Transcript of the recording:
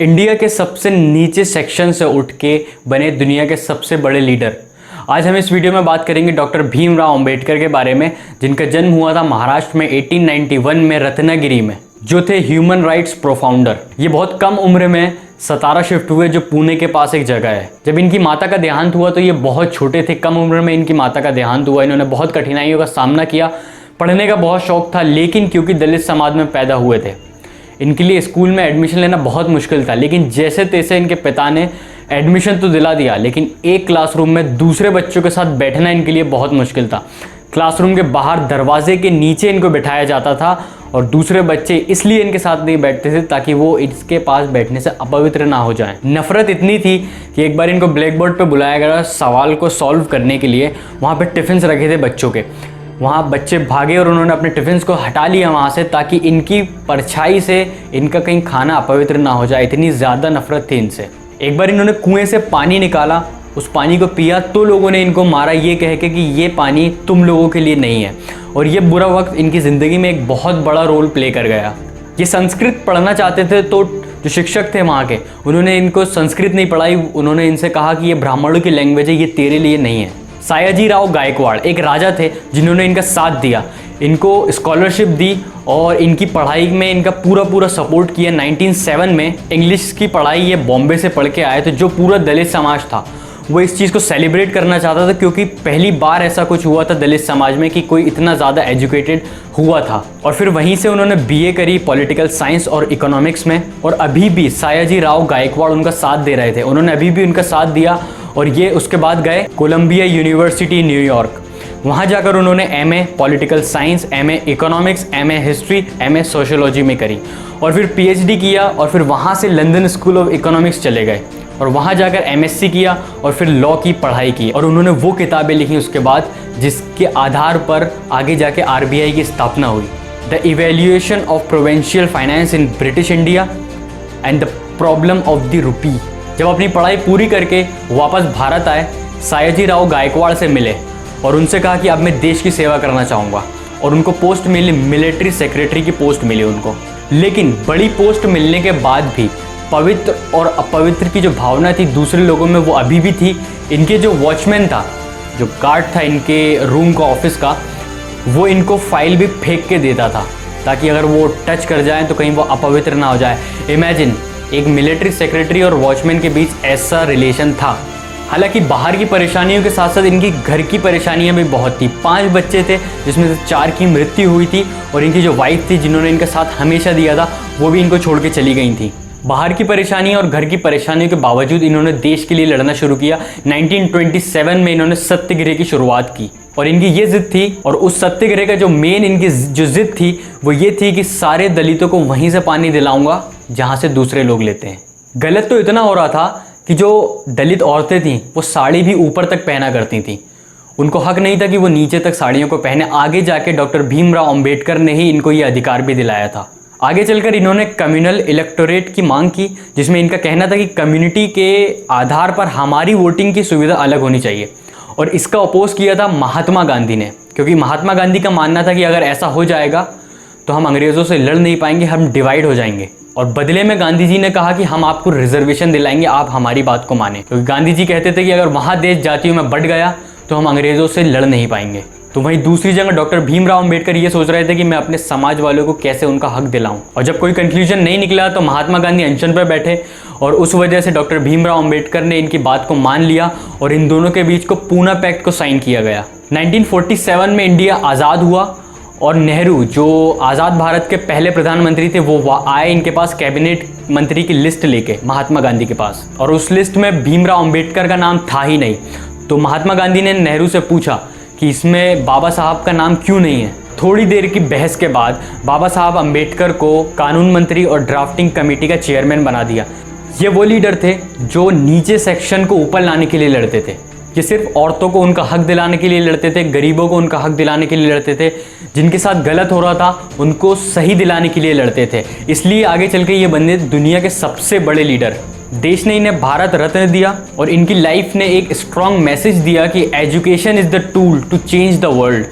India के सबसे नीचे सेक्शन से उठ के बने दुनिया के सबसे बड़े लीडर। आज हम इस वीडियो में बात करेंगे डॉक्टर भीमराव अंबेडकर के बारे में, जिनका जन्म हुआ था महाराष्ट्र में 1891 में रत्नागिरी में, जो थे ह्यूमन राइट्स प्रोफाउंडर। ये बहुत कम उम्र में सतारा शिफ्ट हुए, जो पुणे के पास एक जगह है। जब इनकी माता का देहांत हुआ तो ये बहुत छोटे थे, कम उम्र में इनकी माता का देहांत हुआ। इन्होंने बहुत कठिनाइयों का सामना किया। पढ़ने का बहुत शौक था, लेकिन क्योंकि दलित समाज में पैदा हुए थे, इनके लिए स्कूल में एडमिशन लेना बहुत मुश्किल था। लेकिन जैसे तैसे इनके पिता ने एडमिशन तो दिला दिया, लेकिन एक क्लासरूम में दूसरे बच्चों के साथ बैठना इनके लिए बहुत मुश्किल था। क्लासरूम के बाहर दरवाजे के नीचे इनको बिठाया जाता था और दूसरे बच्चे इसलिए इनके साथ नहीं बैठते थे ताकि वो इसके पास बैठने से अपवित्र ना हो जाएं। नफरत इतनी थी कि एक बार इनको ब्लैक बोर्ड पर बुलाया गया सवाल को सॉल्व करने के लिए। वहाँ पर टिफ़िन्स रखे थे बच्चों के, वहाँ बच्चे भागे और उन्होंने अपने टिफ़िन्स को हटा लिया वहाँ से, ताकि इनकी परछाई से इनका कहीं खाना अपवित्र ना हो जाए। इतनी ज़्यादा नफरत थी इनसे। एक बार इन्होंने कुएं से पानी निकाला, उस पानी को पिया तो लोगों ने इनको मारा, ये कह के कि ये पानी तुम लोगों के लिए नहीं है। और ये बुरा वक्त इनकी ज़िंदगी में एक बहुत बड़ा रोल प्ले कर गया। ये संस्कृत पढ़ना चाहते थे, तो जो शिक्षक थे वहाँ के, उन्होंने इनको संस्कृत नहीं पढ़ाई। उन्होंने इनसे कहा कि ये ब्राह्मणों की लैंग्वेज है, ये तेरे लिए नहीं है। सायाजीराव गायकवाड़ एक राजा थे जिन्होंने इनका साथ दिया, इनको स्कॉलरशिप दी और इनकी पढ़ाई में इनका पूरा सपोर्ट किया। 1907 में इंग्लिश की पढ़ाई ये बॉम्बे से पढ़ के आए थे। जो पूरा दलित समाज था वो इस चीज़ को सेलिब्रेट करना चाहता था, क्योंकि पहली बार ऐसा कुछ हुआ था दलित समाज में कि कोई इतना ज़्यादा एजुकेटेड हुआ था। और फिर वहीं से उन्होंने बीए करी पॉलिटिकल साइंस और इकोनॉमिक्स में। और अभी भी सायाजीराव गायकवाड़ उनका साथ दे रहे थे, उन्होंने अभी भी उनका साथ दिया। और ये उसके बाद गए कोलंबिया यूनिवर्सिटी न्यूयॉर्क। वहाँ जाकर उन्होंने MA political science, MA economics, MA history, MA sociology में करी और फिर पीएचडी किया। और फिर वहाँ से लंदन स्कूल ऑफ इकोनॉमिक्स चले गए और वहाँ जाकर एमएससी किया और फिर लॉ की पढ़ाई की। और उन्होंने वो किताबें लिखी उसके बाद जिसके आधार पर आगे जाके आरबीआई की स्थापना हुई। The evaluation of provincial finance in British India and the problem of the rupee. जब अपनी पढ़ाई पूरी करके वापस भारत आए, सायाजीराव गायकवाड़ से मिले और उनसे कहा कि अब मैं देश की सेवा करना चाहूँगा। और उनको पोस्ट मिली, मिलिट्री सेक्रेटरी की पोस्ट मिली उनको। लेकिन बड़ी पोस्ट मिलने के बाद भी पवित्र और अपवित्र की जो भावना थी दूसरे लोगों में, वो अभी भी थी। इनके जो वॉचमैन था, जो गार्ड था इनके रूम का, ऑफिस का, वो इनको फाइल भी फेंक के देता था ताकि अगर वो टच कर जाए तो कहीं वो अपवित्र ना हो जाए। इमेजिन, एक मिलिट्री सेक्रेटरी और वॉचमैन के बीच ऐसा रिलेशन था। हालांकि बाहर की परेशानियों के साथ साथ इनकी घर की परेशानियां भी बहुत थी। 5 बच्चे थे जिसमें से 4 की मृत्यु हुई थी और इनकी जो वाइफ थी जिन्होंने इनका साथ हमेशा दिया था, वो भी इनको छोड़ के चली गई थी। बाहर की परेशानियां और घर की परेशानियों के बावजूद इन्होंने देश के लिए लड़ना शुरू किया। 1927 में इन्होंने सत्याग्रह की शुरुआत की और इनकी ये जिद थी। और उस सत्याग्रह का जो मेन इनकी जो जिद थी वो ये थी कि सारे दलितों को वहीं से पानी दिलाऊंगा जहाँ से दूसरे लोग लेते हैं। गलत तो इतना हो रहा था कि जो दलित औरतें थीं वो साड़ी भी ऊपर तक पहना करती थीं। उनको हक नहीं था कि वो नीचे तक साड़ियों को पहने। आगे जाके डॉक्टर भीमराव अंबेडकर ने ही इनको ये अधिकार भी दिलाया था। आगे चलकर इन्होंने कम्युनल इलेक्टोरेट की मांग की, जिसमें इनका कहना था कि कम्युनिटी के आधार पर हमारी वोटिंग की सुविधा अलग होनी चाहिए। और इसका अपोज किया था महात्मा गांधी ने, क्योंकि महात्मा गांधी का मानना था कि अगर ऐसा हो जाएगा तो हम अंग्रेज़ों से लड़ नहीं पाएंगे, हम डिवाइड हो जाएंगे। और बदले में गांधी जी ने कहा कि हम आपको रिजर्वेशन दिलाएंगे, आप हमारी बात को माने। क्योंकि गांधी जी कहते थे कि अगर वहाँ देश जातियों में बढ़ गया तो हम अंग्रेज़ों से लड़ नहीं पाएंगे। तो वहीं दूसरी जगह डॉक्टर भीमराव अंबेडकर ये सोच रहे थे कि मैं अपने समाज वालों को कैसे उनका हक दिलाऊं। और जब कोई कंक्लूजन नहीं निकला तो महात्मा गांधी अनशन पर बैठे और उस वजह से डॉक्टर भीमराव अंबेडकर ने इनकी बात को मान लिया और इन दोनों के बीच को पूना पैक्ट को साइन किया गया। 1947 में इंडिया आज़ाद हुआ और नेहरू, जो आज़ाद भारत के पहले प्रधानमंत्री थे, वो आए इनके पास कैबिनेट मंत्री की लिस्ट लेके महात्मा गांधी के पास। और उस लिस्ट में भीमराव अंबेडकर का नाम था ही नहीं। तो महात्मा गांधी ने नेहरू से पूछा कि इसमें बाबा साहब का नाम क्यों नहीं है। थोड़ी देर की बहस के बाद बाबा साहब अंबेडकर को कानून मंत्री और ड्राफ्टिंग कमेटी का चेयरमैन बना दिया। ये वो लीडर थे जो नीचे सेक्शन को ऊपर लाने के लिए लड़ते थे। ये सिर्फ औरतों को उनका हक दिलाने के लिए लड़ते थे, गरीबों को उनका हक दिलाने के लिए लड़ते थे, जिनके साथ गलत हो रहा था उनको सही दिलाने के लिए लड़ते थे। इसलिए आगे चल के ये बने दुनिया के सबसे बड़े लीडर। देश ने इन्हें भारत रत्न दिया और इनकी लाइफ ने एक स्ट्रॉन्ग मैसेज दिया कि education is the tool to change the world.